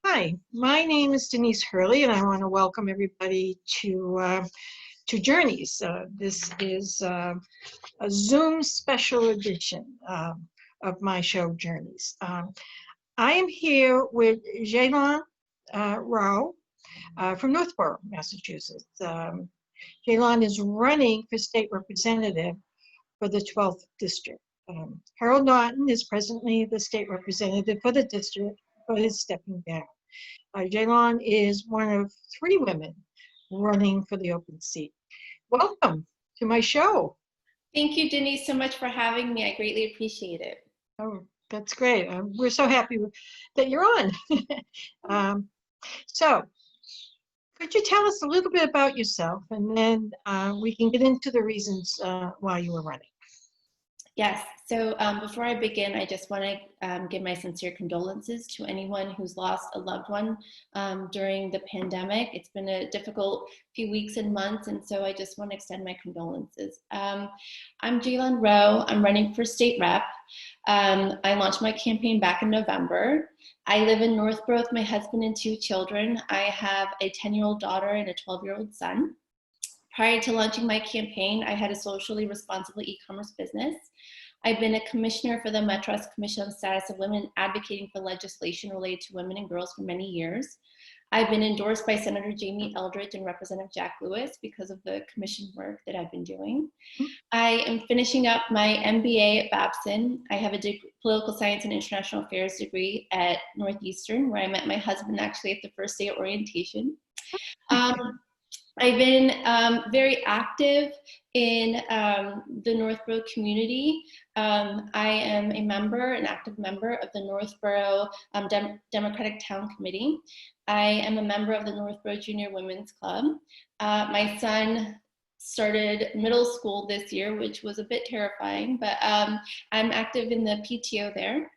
Hi, my name is Denise Hurley, and I want to welcome everybody to Journeys. This is a Zoom special edition of my show, Journeys. I am here with Ceylan Rowe from Northboro, Massachusetts. Ceylan is running for state representative for the 12th district. Harold Norton is presently the state representative for the district, but is stepping down. Ceylan is one of 3 women running for the open seat. Welcome to my show. Thank you, Denise, so much for having me. I greatly appreciate it. Oh, that's great. We're so happy that you're on. So, could you tell us a little bit about yourself, and then we can get into the reasons why you were running? Yes, so before I begin, I just want to give my sincere condolences to anyone who's lost a loved one during the pandemic. It's been a difficult few weeks and months, and so I just want to extend my condolences. I'm Ceylan Rowe. I'm running for state rep. I launched my campaign back in November. I live in Northboro with my husband and 2 children. I have a 10-year-old daughter and a 12-year-old son. Prior to launching my campaign, I had a socially responsible e-commerce business. I've been a commissioner for the Metro Commission on the Status of Women, advocating for legislation related to women and girls for many years. I've been endorsed by Senator Jamie Eldridge and Representative Jack Lewis because of the commission work that I've been doing. I am finishing up my MBA at Babson. I have a political science and international affairs degree at Northeastern, where I met my husband actually at the first day of orientation. I've been very active in the Northboro community. I am an active member of the Northboro Democratic Town Committee. I am a member of the Northboro Junior Women's Club. My son started middle school this year, which was a bit terrifying, but I'm active in the PTO there.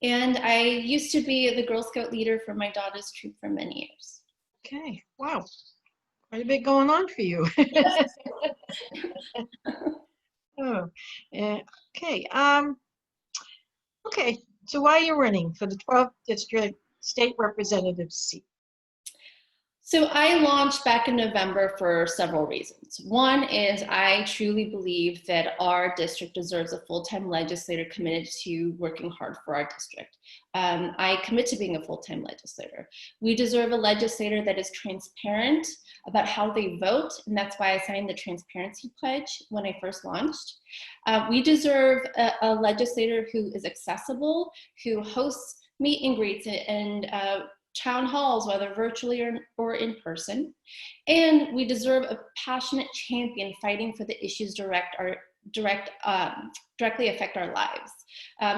And I used to be the Girl Scout leader for my daughter's troop for many years. Okay, wow. Quite a bit going on for you. Oh, okay. Okay, so why are you running for the 12th district state representative seat? So I launched back in November for several reasons. One is I truly believe that our district deserves a full-time legislator committed to working hard for our district. I commit to being a full-time legislator. We deserve a legislator that is transparent about how they vote, and that's why I signed the transparency pledge when I first launched. We deserve a legislator who is accessible, who hosts meet and greets and town halls, whether virtually or in person. And we deserve a passionate champion fighting for the issues directly affect our lives.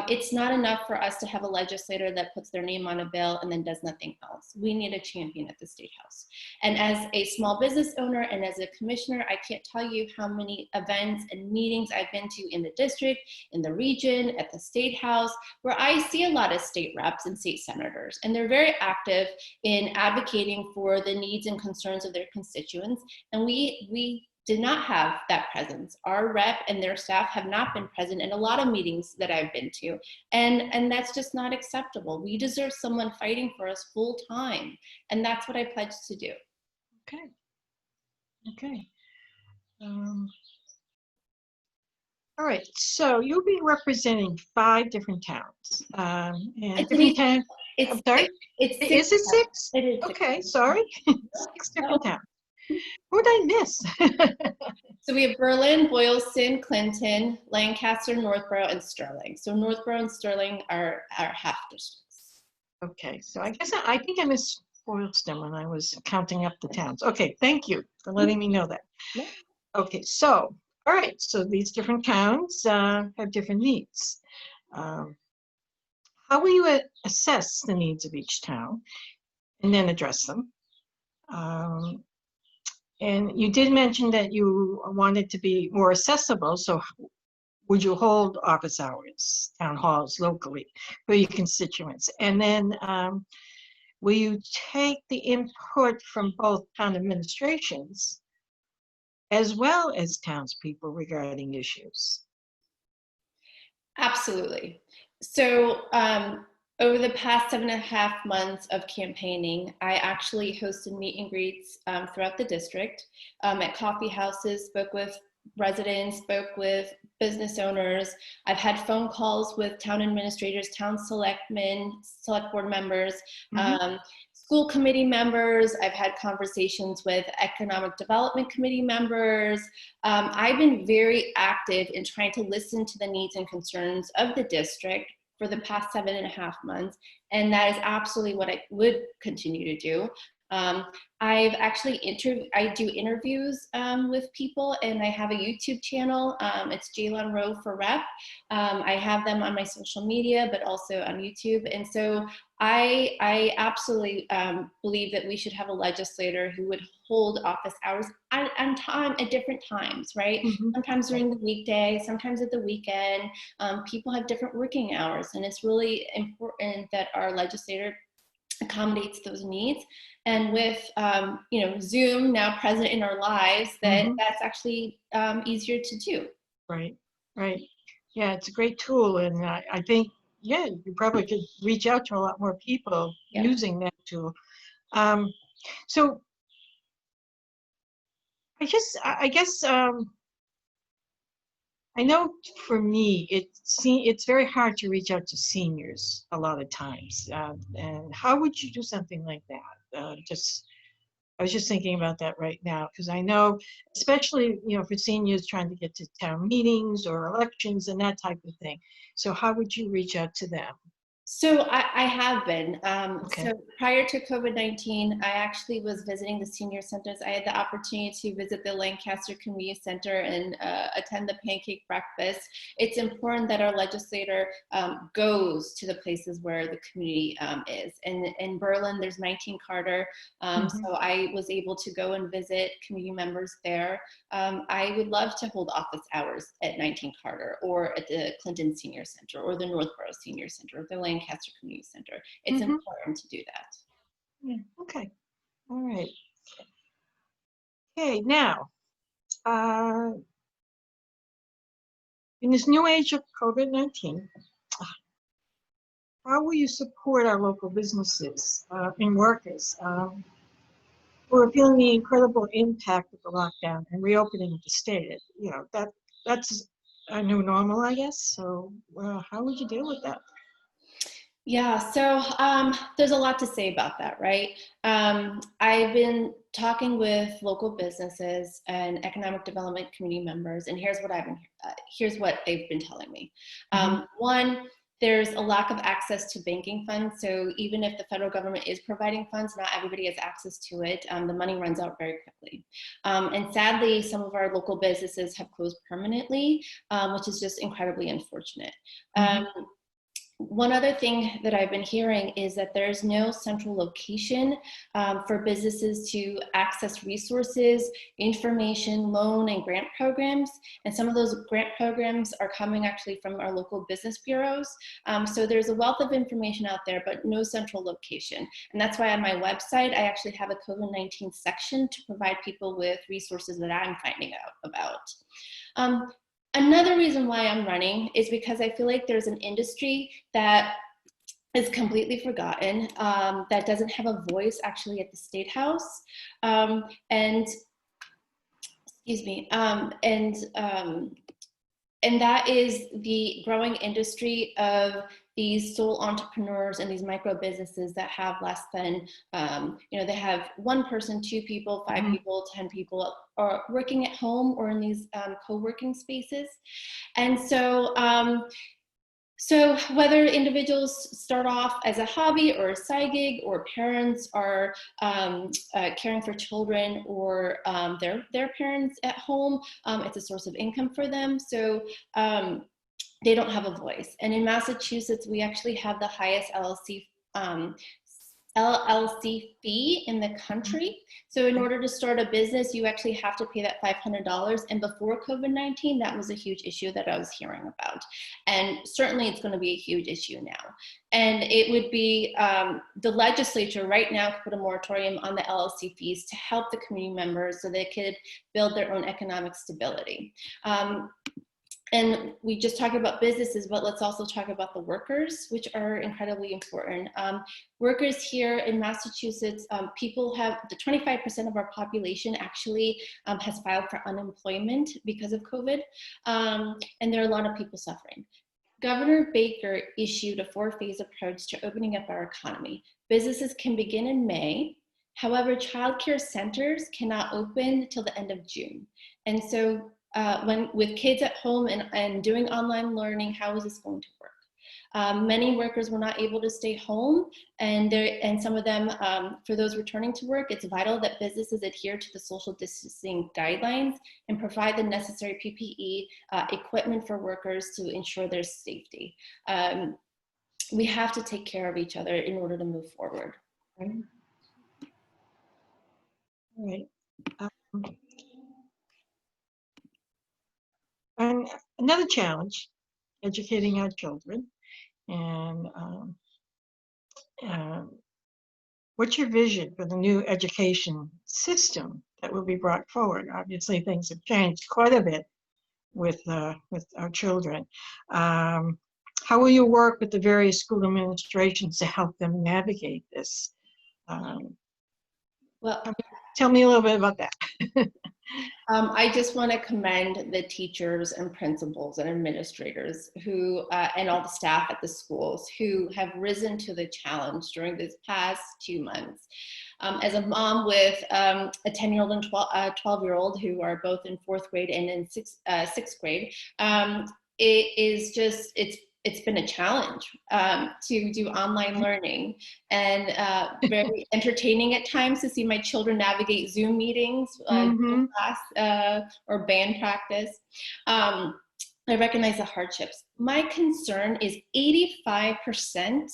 It's not enough for us to have a legislator that puts their name on a bill and then does nothing else. We need a champion at the State House. And as a small business owner and as a commissioner, I can't tell you how many events and meetings I've been to in the district, in the region, at the State House, where I see a lot of state reps and state senators, and they're very active in advocating for the needs and concerns of their constituents. And we did not have that presence. Our rep and their staff have not been present in a lot of meetings that I've been to. And that's just not acceptable. We deserve someone fighting for us full time. And that's what I pledge to do. Okay. Okay. All right, so you'll be representing 5 different towns. And different towns. I'm sorry? Is it 6? It is 6. Okay, sorry. 6 different towns. What did I miss? So we have Berlin, Boylston, Clinton, Lancaster, Northboro, and Sterling. So Northboro and Sterling are our half districts. Okay, so I guess I think I missed Boylston when I was counting up the towns. Okay, thank you for letting me know that. Yeah. Okay, so, all right, so these different towns have different needs. How will you assess the needs of each town and then address them? And you did mention that you wanted to be more accessible, so would you hold office hours, town halls locally for your constituents? And then will you take the input from both town administrations as well as townspeople regarding issues? Absolutely. So Over the past 7.5 months of campaigning, I actually hosted meet and greets throughout the district, at coffee houses, spoke with residents, spoke with business owners. I've had phone calls with town administrators, town selectmen, select board members, Mhm. school committee members. I've had conversations with economic development committee members. I've been very active in trying to listen to the needs and concerns of the district for the past 7.5 months. And that is absolutely what I would continue to do. Um, I do interviews with people, and I have a YouTube channel. It's Ceylan Rowe for Rep. I have them on my social media, but also on YouTube. And so I absolutely believe that we should have a legislator who would hold office hours at different times, right? Mhm. Sometimes Right. during the weekday, sometimes at the weekend. People have different working hours, and it's really important that our legislator accommodates those needs. And with Zoom now present in our lives, Mhm. that's actually easier to do. Right. Right. Yeah, it's a great tool, and I think, yeah, you probably could reach out to a lot more people Yep. using that tool. Um, so I guess I know for me, it's very hard to reach out to seniors a lot of times. And how would you do something like that? I was just thinking about that right now because I know, especially for seniors trying to get to town meetings or elections and that type of thing. So how would you reach out to them? So I have been. Okay. So prior to COVID-19, I actually was visiting the senior centers. I had the opportunity to visit the Lancaster Community Center and attend the pancake breakfast. It's important that our legislator goes to the places where the community is. And in Berlin, there's 19 Carter. Hmm. So I was able to go and visit community members there. I would love to hold office hours at 19 Carter or at the Clinton Senior Center or the Northboro Senior Center or the Lancaster Community Center. It's Hmm. important to do that. Yeah. Okay. All right. Okay. Now, uh, in this new age of COVID-19, how will you support our local businesses and workers who are feeling the incredible impact of the lockdown and reopening of the state? That's a new normal, I guess. So, how would you deal with that? Yeah, so there's a lot to say about that, right? I've been talking with local businesses and economic development community members, and here's what they've been telling me. Hmm. One, there's a lack of access to banking funds. So even if the federal government is providing funds, not everybody has access to it. The money runs out very quickly. And sadly, some of our local businesses have closed permanently, which is just incredibly unfortunate. Hmm. One other thing that I've been hearing is that there's no central location for businesses to access resources, information, loan, and grant programs. And some of those grant programs are coming actually from our local business bureaus. So there's a wealth of information out there, but no central location. And that's why on my website, I actually have a COVID-19 section to provide people with resources that I'm finding out about. Um, Another reason why I'm running is because I feel like there's an industry that is completely forgotten, that doesn't have a voice actually at the State House. And excuse me, and that is the growing industry of these sole entrepreneurs and these micro businesses that have less than, they have one person, two people, five Hmm. people, 10 people, or working at home or in these co-working spaces. And so whether individuals start off as a hobby or a side gig, or parents are caring for children or their parents at home, it's a source of income for them. So they don't have a voice. And in Massachusetts, we actually have the highest LLC fee in the country. So in order to start a business, you actually have to pay that $500. And before COVID-19, that was a huge issue that I was hearing about. And certainly it's going to be a huge issue now. And it would be the legislature right now could put a moratorium on the LLC fees to help the community members so they could build their own economic stability. And we just talked about businesses, but let's also talk about the workers, which are incredibly important. Workers here in Massachusetts, people have, the 25% of our population actually has filed for unemployment because of COVID. And there are a lot of people suffering. Governor Baker issued a 4-phase approach to opening up our economy. Businesses can begin in May. However, childcare centers cannot open till the end of June. And so when with kids at home and doing online learning, how is this going to work? Many workers were not able to stay home, and some of them, for those returning to work, it's vital that businesses adhere to the social distancing guidelines and provide the necessary PPE equipment for workers to ensure their safety. We have to take care of each other in order to move forward. Right. Right. And another challenge, educating our children. And what's your vision for the new education system that will be brought forward? Obviously, things have changed quite a bit with our children. How will you work with the various school administrations to help them navigate this? Well, tell me a little bit about that. I just want to commend the teachers and principals and administrators who, and all the staff at the schools who have risen to the challenge during this past 2 months. As a mom with a 10-year-old and 12-year-old who are both in 4th grade and in 6th grade, it's been a challenge to do online learning, and very entertaining at times to see my children navigate Zoom meetings, class, or band practice. I recognize the hardships. My concern is 85%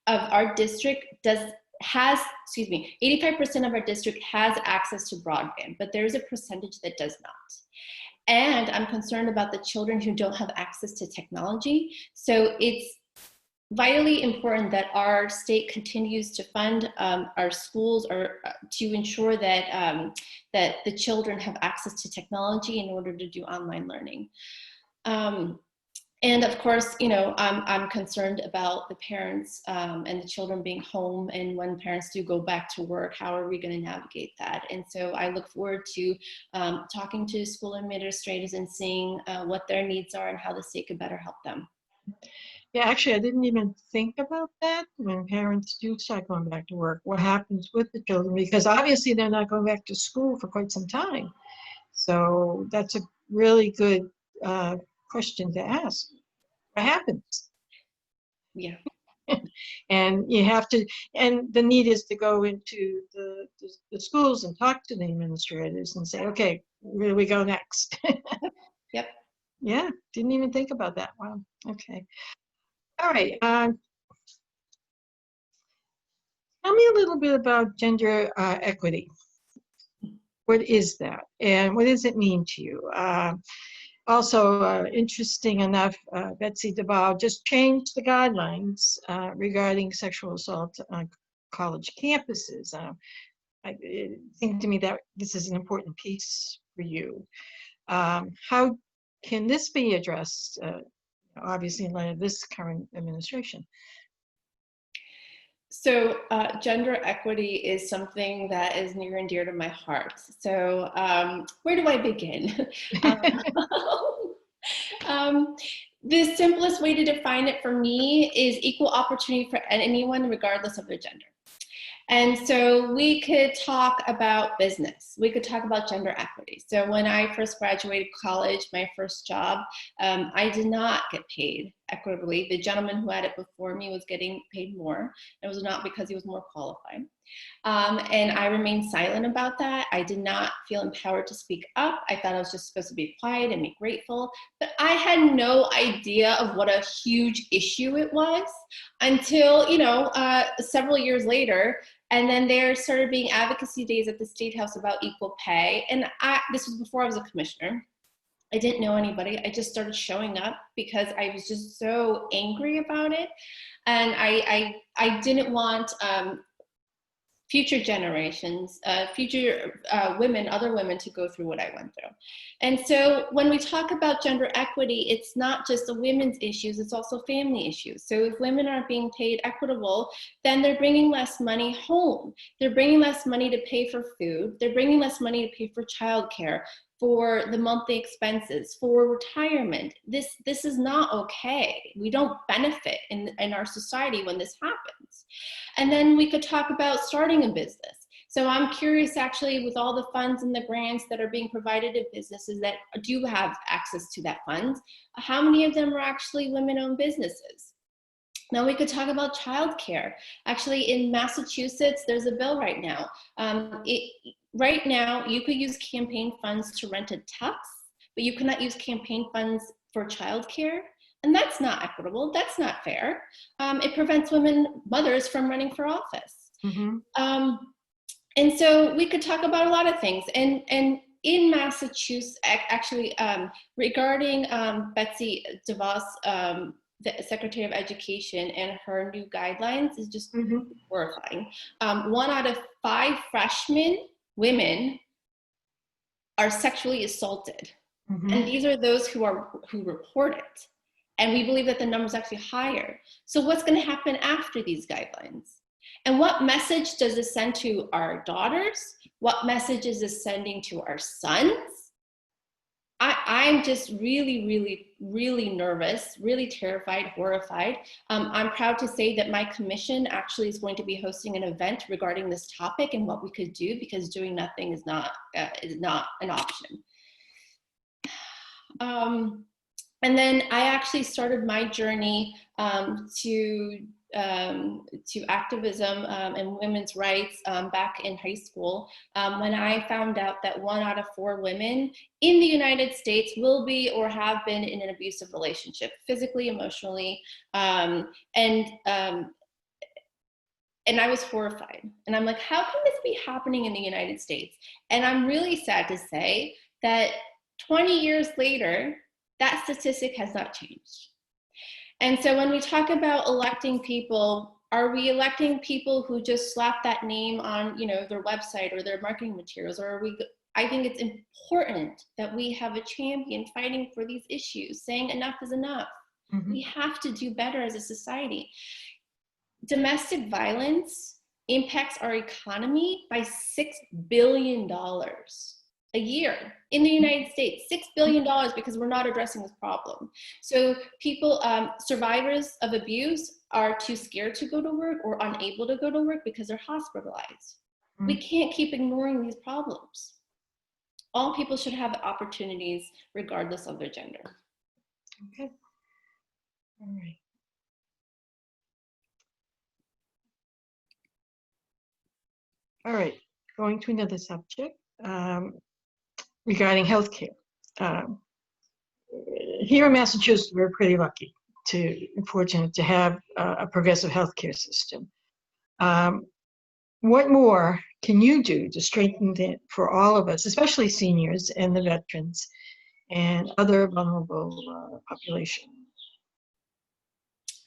of our district 85% of our district has access to broadband, but there's a percentage that does not. And I'm concerned about the children who don't have access to technology. So it's vitally important that our state continues to fund our schools, or to ensure that that the children have access to technology in order to do online learning. And of course, you know, I'm concerned about the parents and the children being home, and when parents do go back to work, how are we going to navigate that? And so I look forward to talking to school administrators and seeing what their needs are and how the state could better help them. Yeah, actually, I didn't even think about that when parents do start going back to work. What happens with the children? Because obviously they're not going back to school for quite some time. So that's a really good question to ask. What happens? Yeah. And you have to, and the need is to go into the schools and talk to the administrators and say, okay, where do we go next? Yep. Yeah, didn't even think about that. Wow. Okay. All right. Tell me a little bit about gender equity. What is that, and what does it mean to you? Also, interesting enough, Betsy DeVal just changed the guidelines regarding sexual assault on college campuses. It seemed to me that this is an important piece for you. How can this be addressed, obviously in light of this current administration? So gender equity is something that is near and dear to my heart. So where do I begin? The simplest way to define it for me is equal opportunity for anyone, regardless of their gender. And so we could talk about business. We could talk about gender equity. So when I first graduated college, my first job, I did not get paid equitably. The gentleman who had it before me was getting paid more. It was not because he was more qualified. And I remained silent about that. I did not feel empowered to speak up. I thought I was just supposed to be quiet and be grateful. But I had no idea of what a huge issue it was until, you know, several years later. And then there started being advocacy days at the State House about equal pay. And this was before I was a commissioner. I didn't know anybody. I just started showing up because I was just so angry about it. And I didn't want future generations, future women, other women to go through what I went through. And so when we talk about gender equity, it's not just the women's issues, it's also family issues. So if women aren't being paid equitable, then they're bringing less money home. They're bringing less money to pay for food. They're bringing less money to pay for childcare, for the monthly expenses, for retirement. This is not okay. We don't benefit in our society when this happens. And then we could talk about starting a business. So I'm curious, actually, with all the funds and the grants that are being provided to businesses that do have access to that funds, how many of them are actually women-owned businesses? Now we could talk about childcare. Actually, in Massachusetts, there's a bill right now. Right now, you could use campaign funds to rent a tux, but you cannot use campaign funds for childcare. And that's not equitable. That's not fair. It prevents mothers from running for office. Mm-hmm. And so we could talk about a lot of things. And in Massachusetts, actually, regarding Betsy DeVos, the Secretary of Education, and her new guidelines is just horrifying. 1 out of 5 freshmen women are sexually assaulted. And these are those who report it. And we believe that the number is actually higher. So what's going to happen after these guidelines? And what message does this send to our daughters? What message is this sending to our sons? I'm just really, really, really nervous, really terrified, horrified. I'm proud to say that my commission actually is going to be hosting an event regarding this topic and what we could do, because doing nothing is not an option. And then I actually started my journey to activism and women's rights back in high school, when I found out that 1 out of 4 women in the United States will be or have been in an abusive relationship, physically, emotionally, and I was horrified. And I'm like, how can this be happening in the United States? And I'm really sad to say that 20 years later, that statistic has not changed. And so when we talk about electing people, are we electing people who just slap that name on, their website or their marketing materials? Or I think it's important that we have a champion fighting for these issues, saying enough is enough. We have to do better as a society. Domestic violence impacts our economy by $6 billion a year in the United States, $6 billion, because we're not addressing this problem. So people, survivors of abuse are too scared to go to work or unable to go to work because they're hospitalized. We can't keep ignoring these problems. All people should have opportunities regardless of their gender. Okay. All right. All right. Going to another subject. Regarding healthcare. Here in Massachusetts, we're pretty lucky fortunate to have a progressive healthcare system. What more can you do to strengthen it for all of us, especially seniors and the veterans and other vulnerable population?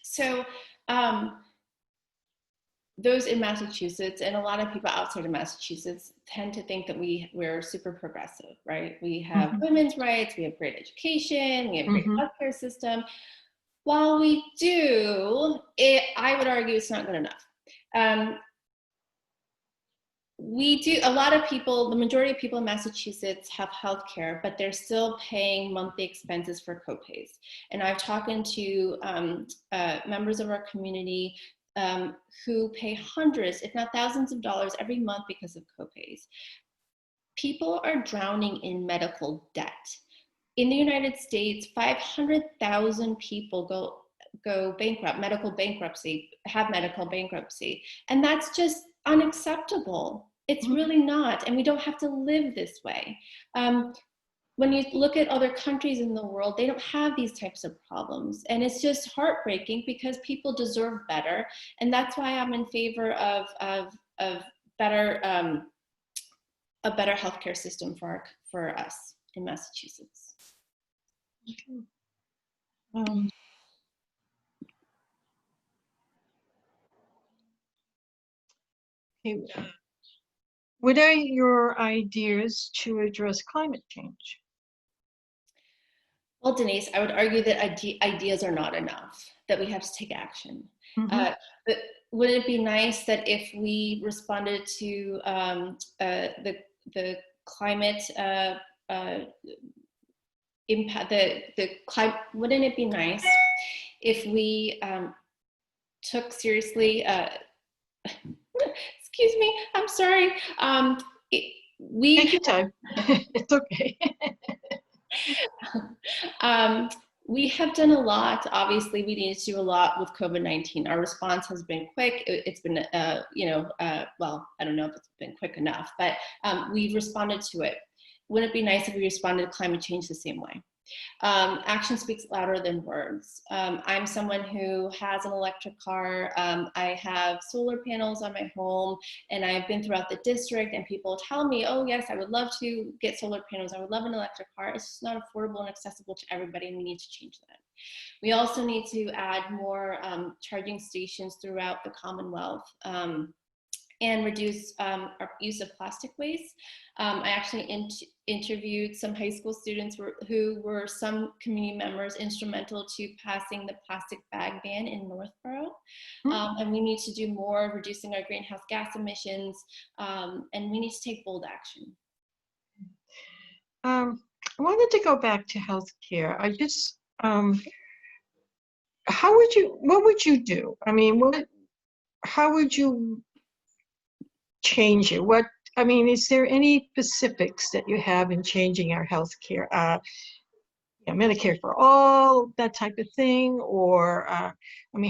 So those in Massachusetts and a lot of people outside of Massachusetts tend to think that we're super progressive, right? We have women's rights, we have great education, we have great healthcare system. While we do, I would argue it's not good enough. We do, a lot of people, the majority of people in Massachusetts have healthcare, but they're still paying monthly expenses for copays. And I've talked to members of our community who pay hundreds, if not thousands of dollars every month because of copays. People are drowning in medical debt. In the United States, 500,000 people go bankrupt, have medical bankruptcy. And that's just unacceptable. It's really not. And we don't have to live this way. When you look at other countries in the world, they don't have these types of problems. And it's just heartbreaking because people deserve better. And that's why I'm in favor of better, a better healthcare system for us in Massachusetts. Okay. Okay. What are your ideas to address climate change? Well, Denise, I would argue that ideas are not enough, that we have to take action. Mm-hmm. But would it be nice that if we responded to the climate impact, the climate, wouldn't it be nice if we took seriously, excuse me, I'm sorry, Take your time. It's okay. um, we have done a lot. Obviously, we need to do a lot with COVID-19. Our response has been quick. It's been, well, I don't know if it's been quick enough, but we've responded to it. Wouldn't it be nice if we responded to climate change the same way? Action speaks louder than words. I'm someone who has an electric car. I have solar panels on my home, and I've been throughout the district, and people tell me, oh yes, I would love to get solar panels. I would love an electric car. It's just not affordable and accessible to everybody, and we need to change that. We also need to add more charging stations throughout the Commonwealth. And reduce our use of plastic waste. I actually interviewed some high school students who were some community members instrumental to passing the plastic bag ban in Northboro. And we need to do more reducing our greenhouse gas emissions, and we need to take bold action. I wanted to go back to healthcare. I just, what would you do? I mean, how would you change it? Is there any specifics that you have in changing our healthcare? Medicare for all, that type of thing? Or,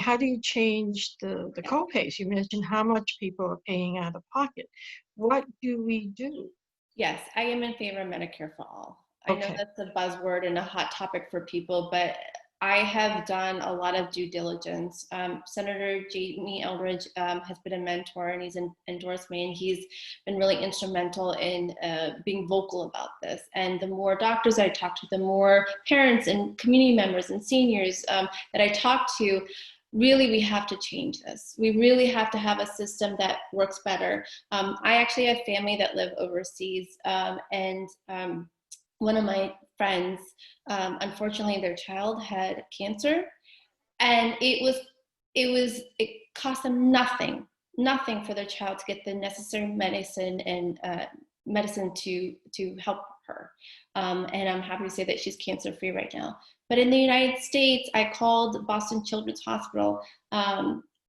how do you change the co-pays? You mentioned how much people are paying out of pocket. What do we do? Yes, I am in favor of Medicare for all. I know Okay. that's a buzzword and a hot topic for people, but I have done a lot of due diligence. Senator Jamie Eldridge has been a mentor, and he's endorsed me, and he's been really instrumental in being vocal about this. And the more doctors I talk to, the more parents and community members and seniors that I talk to, really, we have to change this. We really have to have a system that works better. I actually have family that live overseas, and one of my friends, unfortunately, their child had cancer, and it cost them nothing for their child to get the necessary medicine and medicine to help her. And I'm happy to say that she's cancer free right now. But in the United States, I called Boston Children's Hospital,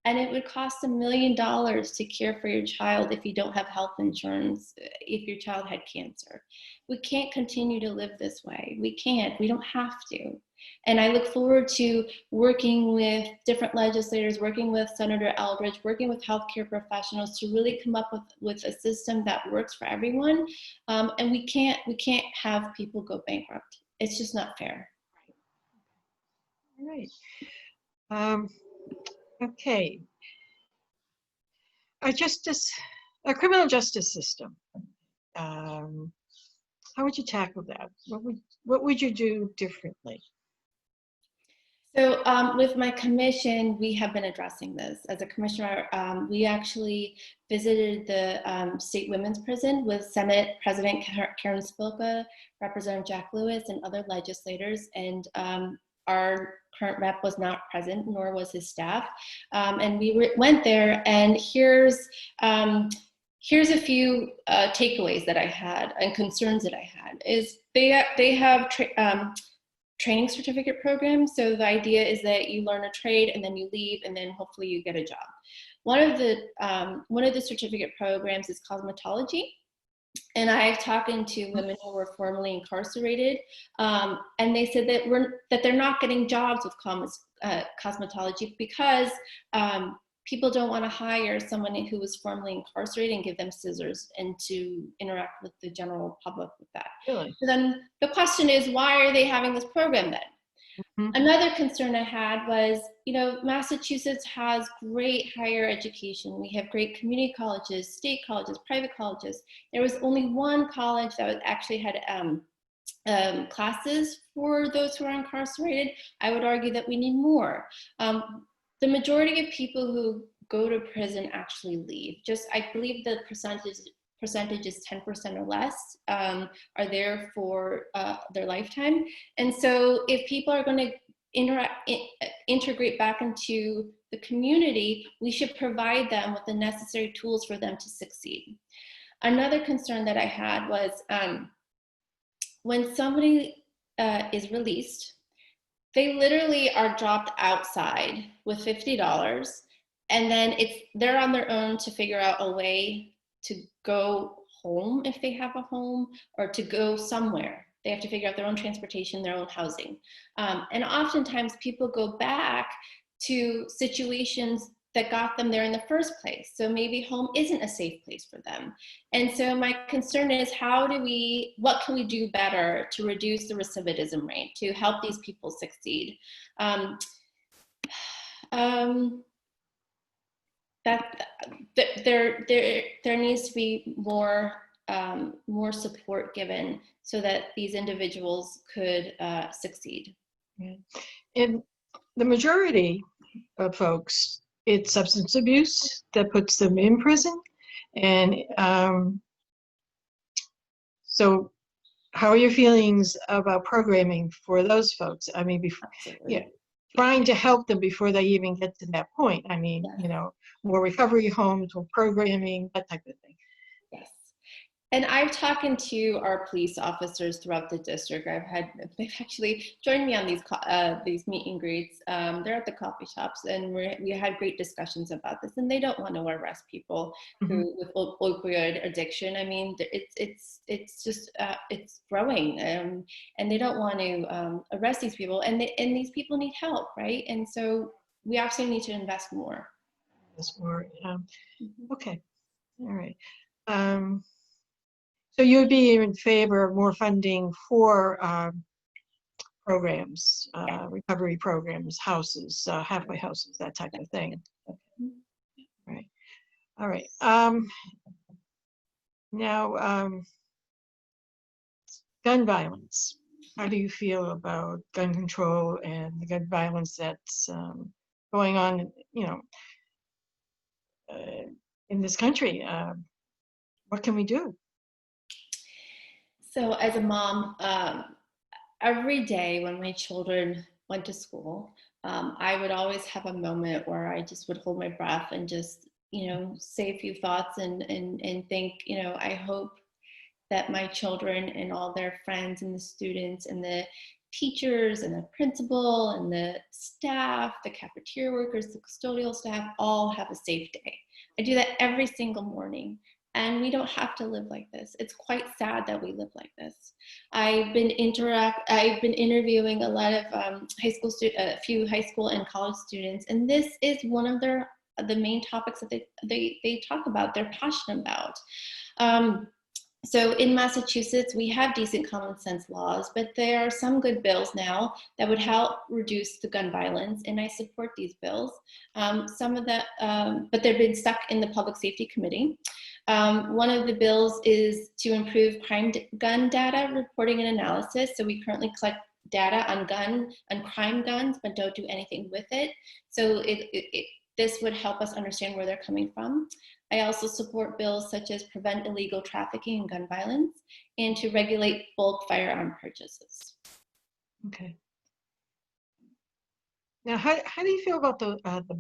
and it would cost $1 million to care for your child if you don't have health insurance, if your child had cancer. We can't continue to live this way. We can't. We don't have to. And I look forward to working with different legislators, working with Senator Eldridge, working with healthcare professionals to really come up with a system that works for everyone. And we can't have people go bankrupt. It's just not fair. All right. Okay. Our criminal justice system. How would you tackle that? What would you do differently? So with my commission, we have been addressing this. As a commissioner, we actually visited the state women's prison with Senate President Karen Spilka, Representative Jack Lewis, and other legislators. And our current rep was not present, nor was his staff. And we went there, and here's a few takeaways that I had and concerns that I had. Is they have training certificate program. So the idea is that you learn a trade and then you leave, and then hopefully you get a job. One of the certificate programs is cosmetology. And I've talked to women who were formerly incarcerated, and they said that they're not getting jobs with cosmetology because people don't want to hire someone who was formerly incarcerated and give them scissors and to interact with the general public with that. Really? So then the question is, why are they having this program then? Mm-hmm. Another concern I had was, Massachusetts has great higher education. We have great community colleges, state colleges, private colleges. There was only one college that actually had classes for those who are incarcerated. I would argue that we need more. The majority of people who go to prison actually leave. I believe the percentage is 10% or less are there for their lifetime. And so if people are going to integrate back into the community, we should provide them with the necessary tools for them to succeed. Another concern that I had was when somebody is released, they literally are dropped outside with $50, and then they're on their own to figure out a way to go home if they have a home, or to go somewhere. They have to figure out their own transportation, their own housing. And oftentimes people go back to situations that got them there in the first place. So maybe home isn't a safe place for them. And so my concern is what can we do better to reduce the recidivism rate, to help these people succeed? There needs to be more support given so that these individuals could succeed. Yeah. In the majority of folks, it's substance abuse that puts them in prison. And so how are your feelings about programming for those folks? I mean, trying to help them before they even get to that point. I mean, more recovery homes, more programming, that type of thing. Yes. And I've talked to our police officers throughout the district. They've actually joined me on these meet and greets. They're at the coffee shops, and we had great discussions about this. And they don't want to arrest people who with opioid addiction. I mean, it's just it's growing, and they don't want to arrest these people. And these people need help, right? And so we absolutely need to invest more. Okay, all right. So you would be in favor of more funding for programs, recovery programs, houses, halfway houses, that type of thing. Okay. Right. All right. Now, gun violence. How do you feel about gun control and the gun violence that's going on, in this country? What can we do? So as a mom, every day when my children went to school, I would always have a moment where I just would hold my breath and just, say a few thoughts and think, I hope that my children and all their friends and the students and the teachers and the principal and the staff, the cafeteria workers, the custodial staff, all have a safe day. I do that every single morning. And we don't have to live like this. It's quite sad that we live like this. I've been interviewing a lot of a few high school and college students, and this is one of the main topics that they talk about, they're passionate about. So in Massachusetts, we have decent common sense laws, but there are some good bills now that would help reduce the gun violence, and I support these bills. But they've been stuck in the Public Safety Committee. One of the bills is to improve gun data reporting and analysis. So we currently collect data on crime guns, but don't do anything with it. So this would help us understand where they're coming from. I also support bills such as prevent illegal trafficking and gun violence, and to regulate bulk firearm purchases. Okay. Now, how do you feel about the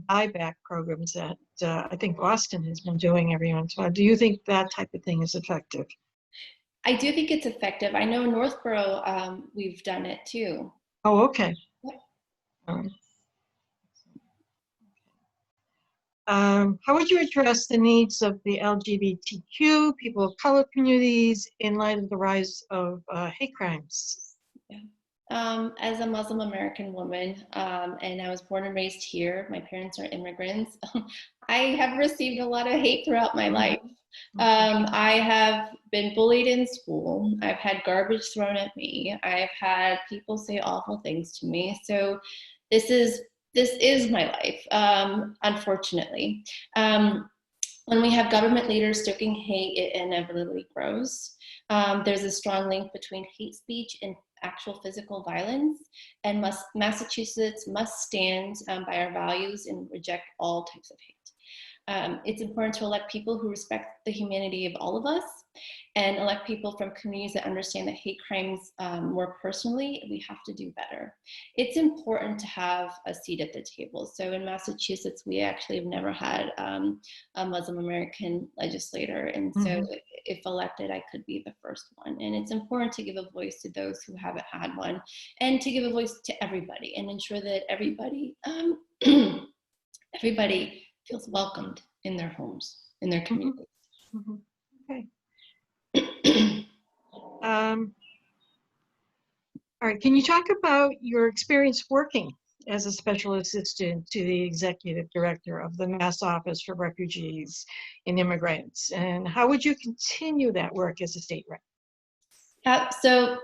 buyback programs that I think Boston has been doing every once in a while? Do you think that type of thing is effective? I do think it's effective. I know in Northboro, we've done it too. Oh, okay. How would you address the needs of the LGBTQ, people of color communities in light of the rise of hate crimes? Yeah. As a Muslim American woman, and I was born and raised here, my parents are immigrants, I have received a lot of hate throughout my life. I have been bullied in school. I've had garbage thrown at me. I've had people say awful things to me. So this is my life, unfortunately. When we have government leaders stoking hate, it inevitably grows. There's a strong link between hate speech and actual physical violence, and Massachusetts must stand by our values and reject all types of hate. It's important to elect people who respect the humanity of all of us, and elect people from communities that understand that hate crimes more personally. We have to do better. It's important to have a seat at the table. So in Massachusetts, we actually have never had a Muslim American legislator. And so if elected, I could be the first one. And it's important to give a voice to those who haven't had one, and to give a voice to everybody, and ensure that everybody, everybody feels welcomed in their homes, in their communities. Okay. All right, can you talk about your experience working as a special assistant to the executive director of the Mass Office for Refugees and Immigrants, and how would you continue that work as a state rep? So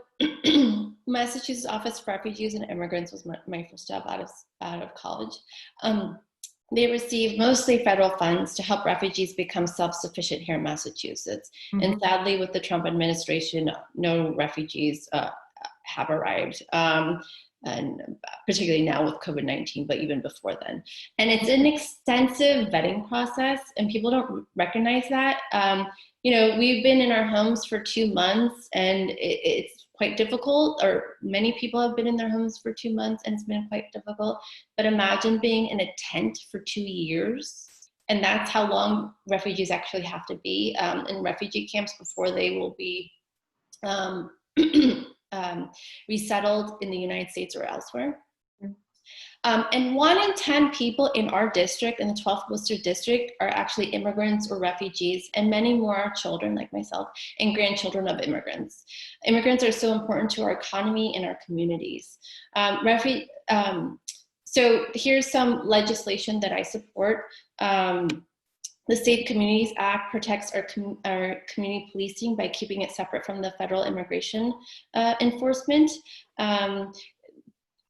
Massachusetts Office for Refugees and Immigrants was my first job out of college. They receive mostly federal funds to help refugees become self-sufficient here in Massachusetts. And sadly, with the Trump administration, no refugees have arrived, and particularly now with COVID-19, but even before then. And it's an extensive vetting process, and people don't recognize that. We've been in our homes for 2 months, and it's quite difficult, or many people have been in their homes for 2 months, and it's been quite difficult. But imagine being in a tent for 2 years, and that's how long refugees actually have to be in refugee camps before they will be resettled in the United States or elsewhere. And 1 in 10 people in our district, in the 12th Worcester district, are actually immigrants or refugees, and many more are children like myself and grandchildren of immigrants. Immigrants are so important to our economy and our communities. So here's some legislation that I support. The Safe Communities Act protects our community policing by keeping it separate from the federal immigration enforcement.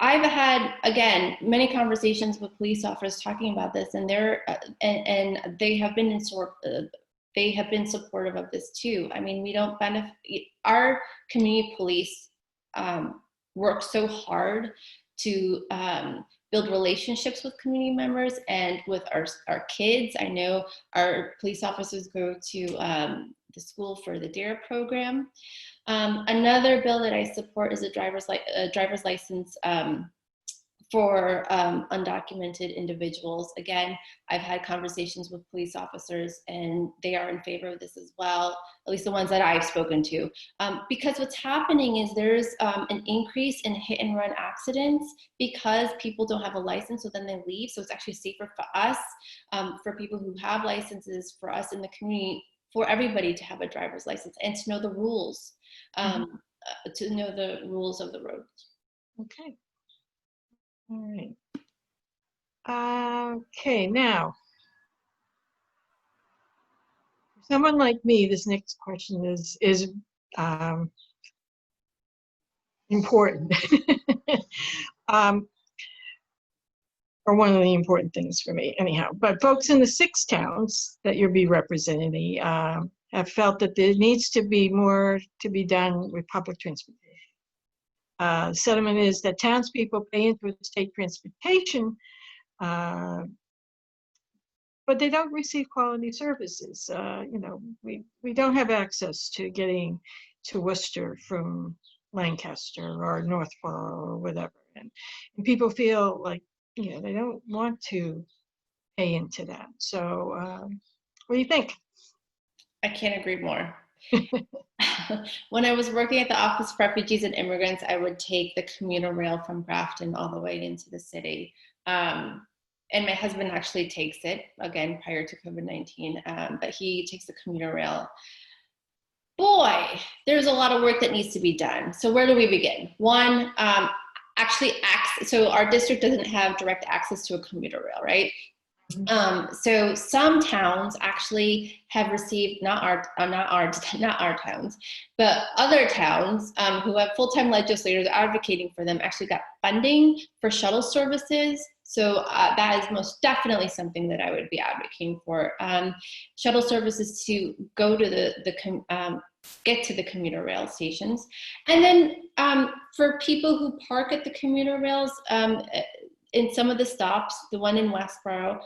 I've had, again, many conversations with police officers talking about this, and they have been supportive of this too. I mean, we don't benefit. Our community police work so hard to build relationships with community members and with our kids. I know our police officers go to the school for the DARE program. Another bill that I support is a driver's license for undocumented individuals. Again, I've had conversations with police officers, and they are in favor of this as well, at least the ones that I've spoken to. Because what's happening is there's an increase in hit and run accidents because people don't have a license, so then they leave. So it's actually safer for us, for people who have licenses, for us in the community, for everybody to have a driver's license and to know the rules, to know the rules of the road. Okay. All right. Okay, now, for someone like me, this next question is important. Or one of the important things for me, anyhow. But folks in the 6 towns that you'll be representing have felt that there needs to be more to be done with public transportation. Sentiment is that townspeople pay into state transportation, but they don't receive quality services. We don't have access to getting to Worcester from Lancaster or Northboro or whatever, and people feel like they don't want to pay into that. So, what do you think? I can't agree more. When I was working at the Office for Refugees and Immigrants, I would take the commuter rail from Grafton all the way into the city. And my husband actually takes it, again, prior to COVID-19, but he takes the commuter rail. Boy, there's a lot of work that needs to be done. So where do we begin? One, so our district doesn't have direct access to a commuter rail, right? So some towns actually have received not our towns, but other towns who have full-time legislators advocating for them actually got funding for shuttle services. So that is most definitely something that I would be advocating for. Shuttle services to go to get to the commuter rail stations. And then for people who park at the commuter rails, in some of the stops, the one in Westboro,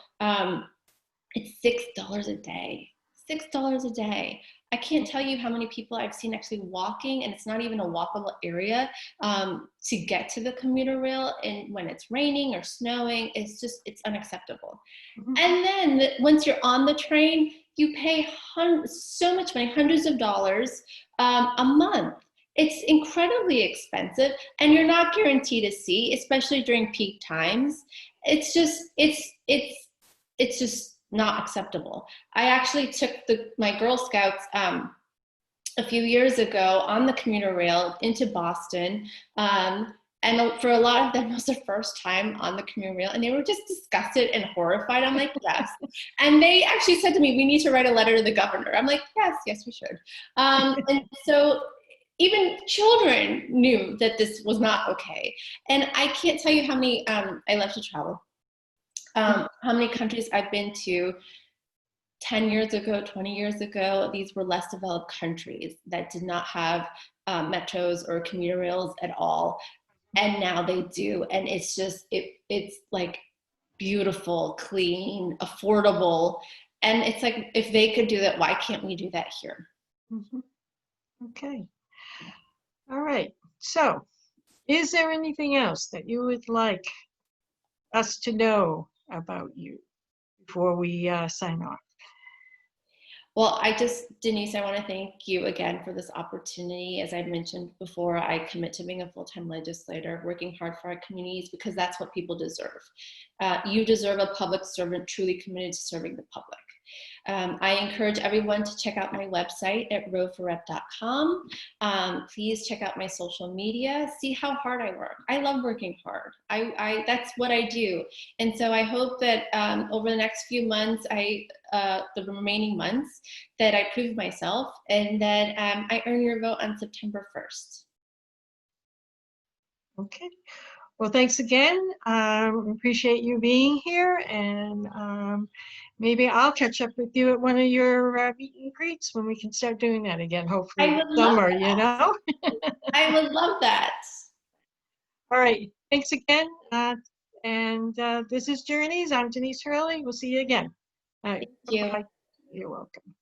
It's $6 a day. $6 a day. I can't tell you how many people I've seen actually walking, and it's not even a walkable area, to get to the commuter rail. And when it's raining or snowing, it's unacceptable. Mhm. And then once you're on the train, you pay so much money, hundreds of dollars a month. It's incredibly expensive, and you're not guaranteed a seat, especially during peak times. It's just not acceptable. I actually took my Girl Scouts a few years ago on the commuter rail into Boston. And for a lot of them, it was their first time on the commuter rail, and they were just disgusted and horrified. I'm like, yes. And they actually said to me, we need to write a letter to the governor. I'm like, yes, we should. And so even children knew that this was not okay. And I can't tell you how many, I love to travel, how many countries I've been to. 10 years ago, 20 years ago, these were less developed countries that did not have metros or commuter rails at all. And now they do. And it's just, it's like beautiful, clean, affordable. And it's like, if they could do that, why can't we do that here? Mhm. Okay. All right. So, is there anything else that you would like us to know about you before we sign off? Well, Denise, I want to thank you again for this opportunity. As I mentioned before, I commit to being a full-time legislator, working hard for our communities, because that's what people deserve. You deserve a public servant truly committed to serving the public. I encourage everyone to check out my website at roweforrep.com. Please check out my social media, see how hard I work. I love working hard. That's what I do. And so I hope that over the next few months, the remaining months, that I prove myself and that I earn your vote on September 1st. Okay. Well, thanks again. Appreciate you being here, and maybe I'll catch up with you at one of your meet and greets when we can start doing that again, hopefully I this would love summer, that. I would love that. All right. Thanks again. And this is Journeys. I'm Denise Hurley. We'll see you again. All right. Thank you. Bye-bye. You're welcome.